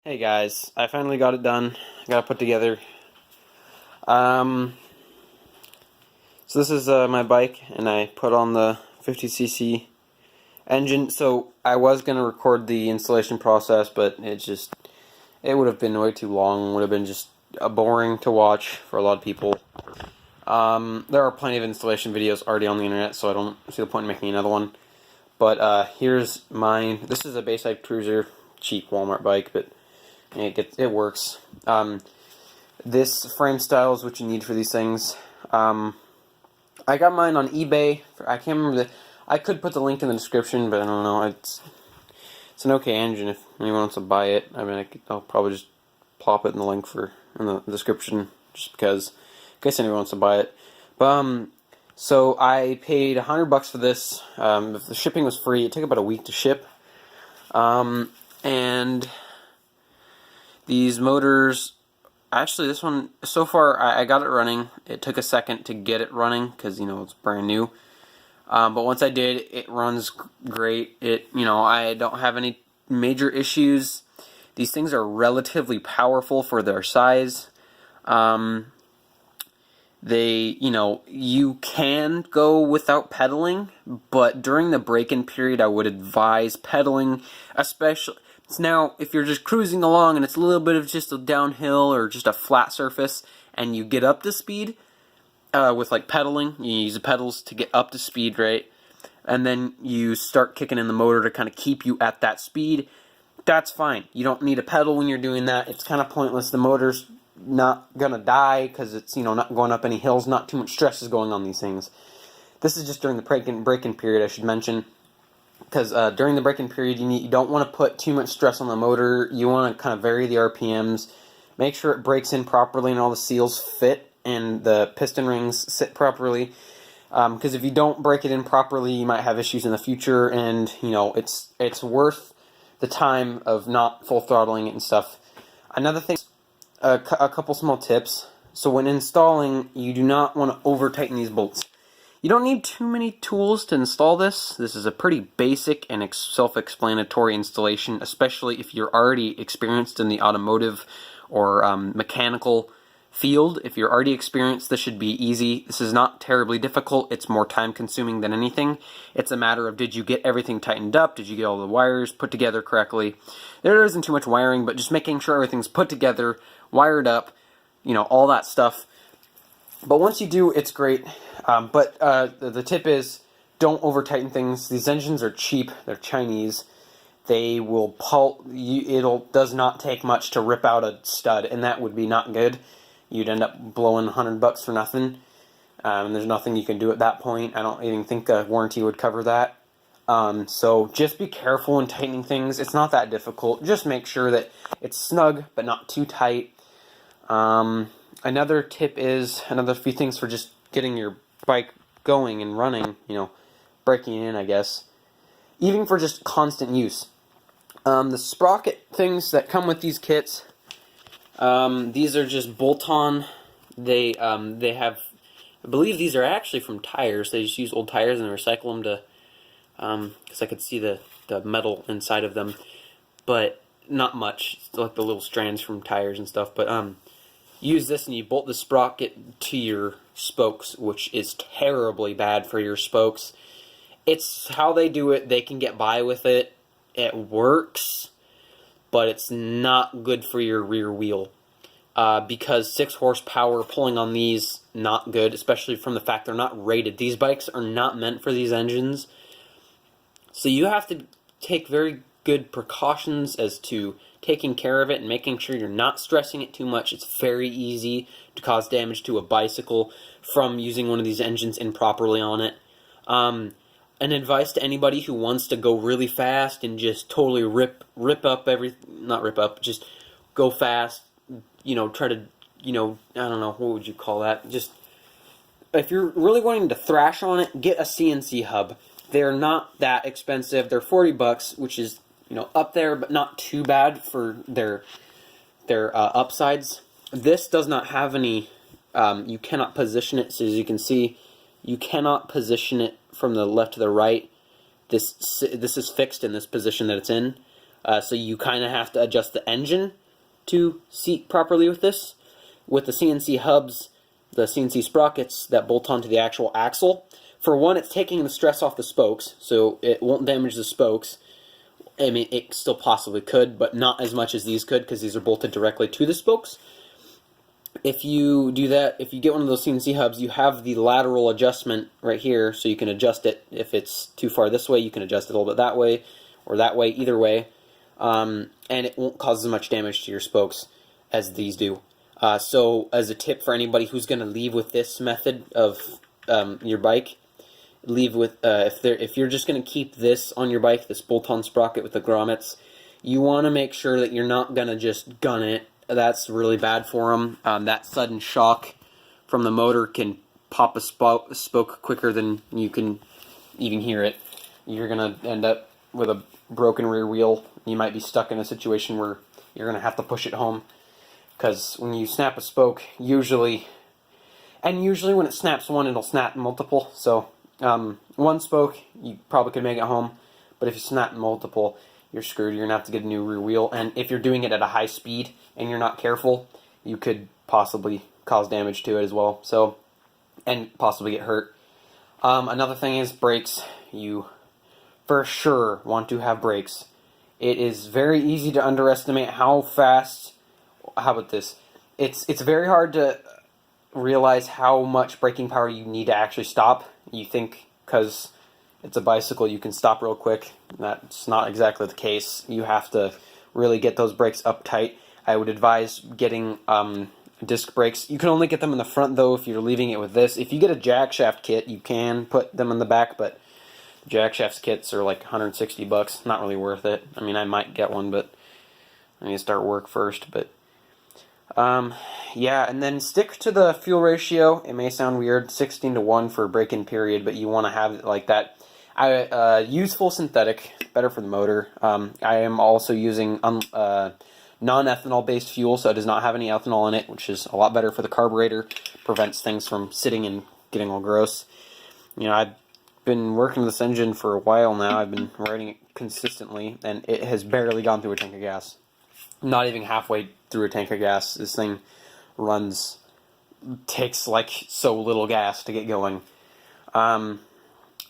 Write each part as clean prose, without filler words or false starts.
Hey guys, I finally got it done. Got it put together. So this is my bike, and I put on the 50cc engine. So I was gonna record the installation process, but it would have been way too long. Would have been just boring to watch for a lot of people. There are plenty of installation videos already on the internet, so I don't see the point in making another one. But here's mine. This is a Bayside Cruiser, cheap Walmart bike, but it works. This frame style is what you need for these things. I got mine on eBay. I can't remember I could put the link in the description, but I don't know. It's an okay engine if anyone wants to buy it. I mean, I'll probably just plop it in the link in the description, just because, in case anyone wants to buy it. But so I paid $100 for this. If the shipping was free, it took about a week to ship. And these motors, actually this one, so far I got it running. It took a second to get it running because, it's brand new. But once I did, it runs great. I don't have any major issues. These things are relatively powerful for their size. You can go without pedaling, but during the break-in period, I would advise pedaling, especially. Now, if you're just cruising along and it's a little bit of just a downhill or just a flat surface, and you get up to speed with like pedaling, you use the pedals to get up to speed, right? And then you start kicking in the motor to kind of keep you at that speed. That's fine. You don't need a pedal when you're doing that. It's kind of pointless. The motor's not gonna die because it's not going up any hills. Not too much stress is going on these things. This is just during the break-in period, I should mention. Because during the break-in period, you don't want to put too much stress on the motor. You want to kind of vary the RPMs, make sure it breaks in properly and all the seals fit and the piston rings sit properly. Because if you don't break it in properly, you might have issues in the future, and it's worth the time of not full throttling it and stuff. Another thing, a couple small tips. So when installing, you do not want to over-tighten these bolts. You don't need too many tools to install this. This is a pretty basic and self-explanatory installation, especially if you're already experienced in the automotive or mechanical field. If you're already experienced, this should be easy. This is not terribly difficult. It's more time-consuming than anything. It's a matter of, did you get everything tightened up? Did you get all the wires put together correctly? There isn't too much wiring, but just making sure everything's put together, wired up, all that stuff. But once you do, it's great. But the tip is, don't over-tighten things. These engines are cheap. They're Chinese. They will does not take much to rip out a stud, and that would be not good. You'd end up blowing $100 for nothing. There's nothing you can do at that point. I don't even think a warranty would cover that. So just be careful when tightening things. It's not that difficult. Just make sure that it's snug, but not too tight. Another tip is, another few things for just getting your bike going and running, breaking in, I guess. Even for just constant use. The Sprocket things that come with these kits, these are just bolt-on. They have, I believe these are actually from tires. They just use old tires and recycle them to, because I could see the metal inside of them, but not much. It's like the little strands from tires and stuff, but use this and you bolt the sprocket to your spokes, which is terribly bad for your spokes. It's how they do it. They can get by with it. It works, but it's not good for your rear wheel. Because 6 horsepower pulling on these, not good, especially from the fact they're not rated. These bikes are not meant for these engines. So you have to take very good precautions as to taking care of it and making sure you're not stressing it too much. It's very easy to cause damage to a bicycle from using one of these engines improperly on it. An advice to anybody who wants to go really fast and just totally rip up not rip up, just go fast, try to, I don't know, what would you call that? Just, if you're really wanting to thrash on it, get a CNC hub. They're not that expensive. They're $40, which is, up there, but not too bad for their upsides. This does not have any, you cannot position it, so as you can see, you cannot position it from the left to the right. This is fixed in this position that it's in. So you kind of have to adjust the engine to seat properly with this. With the CNC hubs, the CNC sprockets that bolt onto the actual axle, for one, it's taking the stress off the spokes, so it won't damage the spokes. I mean, it still possibly could, but not as much as these could, because these are bolted directly to the spokes. If you do that, if you get one of those CNC hubs, you have the lateral adjustment right here, so you can adjust it. If it's too far this way, you can adjust it a little bit that way, or that way, either way. And it won't cause as much damage to your spokes as these do. So as a tip for anybody who's going to leave with this method of your bike, leave with if you're just going to keep this on your bike, this bolt-on sprocket with the grommets, you want to make sure that you're not going to just gun it. That's really bad for them. That sudden shock from the motor can pop a spoke quicker than you can even hear it. You're going to end up with a broken rear wheel. You might be stuck in a situation where you're going to have to push it home. Because when you snap a spoke, usually when it snaps one, it'll snap multiple. So one spoke, you probably could make it home. But if you snap multiple, you're screwed. You're going to have to get a new rear wheel. And if you're doing it at a high speed and you're not careful, you could possibly cause damage to it as well. So, and possibly get hurt. Another thing is brakes. You for sure want to have brakes. It is very easy to underestimate how fast. How about this? It's very hard to realize how much braking power you need to actually stop. You think because it's a bicycle you can stop real quick. That's not exactly the case. You have to really get those brakes up tight. I would advise getting disc brakes. You can only get them in the front though if you're leaving it with this. If you get a jack shaft kit, you can put them in the back, but jack shaft kits are like $160. Not really worth it. I mean, I might get one, but I need to start work first. But yeah, and then stick to the fuel ratio. It may sound weird, 16:1 for break-in period, but you want to have it like that. I use full synthetic, better for the motor. I am also using non-ethanol based fuel, so it does not have any ethanol in it, which is a lot better for the carburetor. Prevents things from sitting and getting all gross. You know, I've been working with this engine for a while now. I've been riding it consistently, and it has barely gone through a tank of gas. Not even halfway through a tank of gas. This thing takes like so little gas to get going.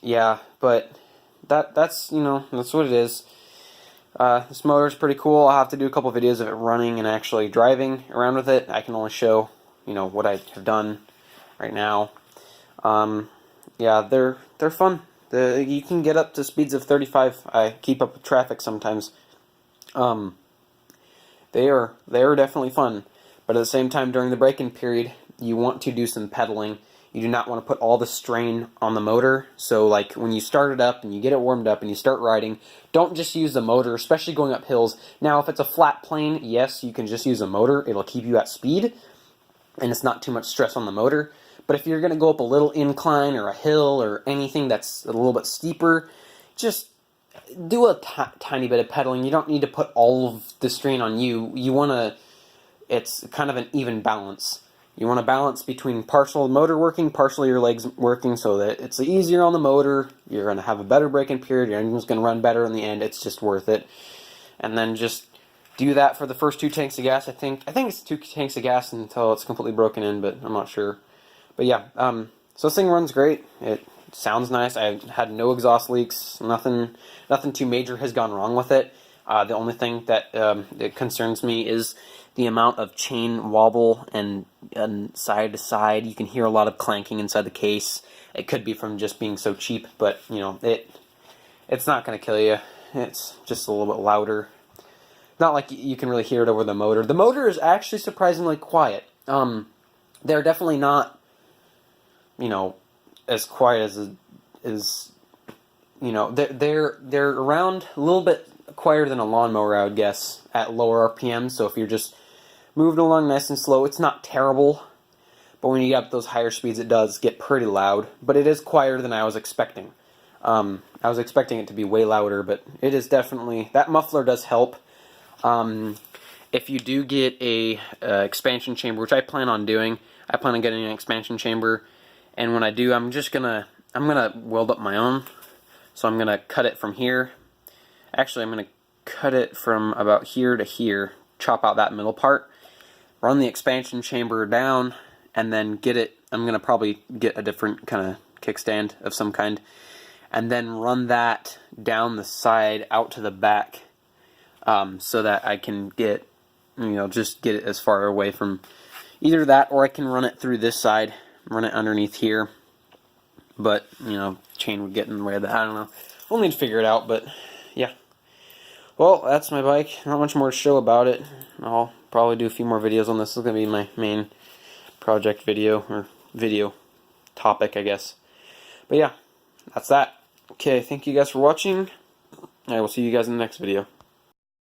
Yeah, but that's that's what it is. This motor is pretty cool. I'll have to do a couple videos of it running and actually driving around with it. I can only show what I have done right now. Yeah, they're fun. You can get up to speeds of 35. I keep up with traffic sometimes. They are definitely fun, but at the same time, during the break-in period, you want to do some pedaling. You do not want to put all the strain on the motor. So, like when you start it up and you get it warmed up and you start riding, don't just use the motor, especially going up hills. Now, if it's a flat plane, yes, you can just use a motor. It'll keep you at speed, and it's not too much stress on the motor. But if you're going to go up a little incline or a hill or anything that's a little bit steeper, just do a tiny bit of pedaling. You don't need to put all of the strain on you. You want to, it's kind of an even balance. You want to balance between partial motor working, partially your legs working, so that it's easier on the motor. You're going to have a better braking period. Your engine's going to run better in the end. It's just worth it. And then just do that for the first 2 tanks of gas. I think it's 2 tanks of gas until it's completely broken in, but I'm not sure. But yeah, so this thing runs great. It sounds nice. I had no exhaust leaks. Nothing too major has gone wrong with it. The only thing that concerns me is the amount of chain wobble and side to side. You can hear a lot of clanking inside the case. It could be from just being so cheap, but it's not going to kill you. It's just a little bit louder. Not like you can really hear it over the motor. The motor is actually surprisingly quiet. They're definitely not, as quiet as they're around a little bit quieter than a lawnmower, I would guess, at lower RPM. So if you're just moving along nice and slow, it's not terrible. But when you get up those higher speeds, it does get pretty loud. But it is quieter than I was expecting. I was expecting it to be way louder, but it is definitely, that muffler does help. If you do get a expansion chamber, which I plan on doing, I plan on getting an expansion chamber, and when I do, I'm gonna weld up my own. So I'm gonna cut it from here. Actually, I'm gonna cut it from about here to here, chop out that middle part, run the expansion chamber down, and then get it. I'm going to probably get a different kind of kickstand of some kind, and then run that down the side out to the back, so that I can get, just get it as far away from either that, or I can run it through this side, run it underneath here. But, chain would get in the way of that. I don't know. We'll need to figure it out, but yeah. Well, that's my bike. Not much more to show about it. I'll probably do a few more videos on this. This is going to be my main project video, or video topic, I guess. But yeah, that's that. Okay, thank you guys for watching. I will see you guys in the next video.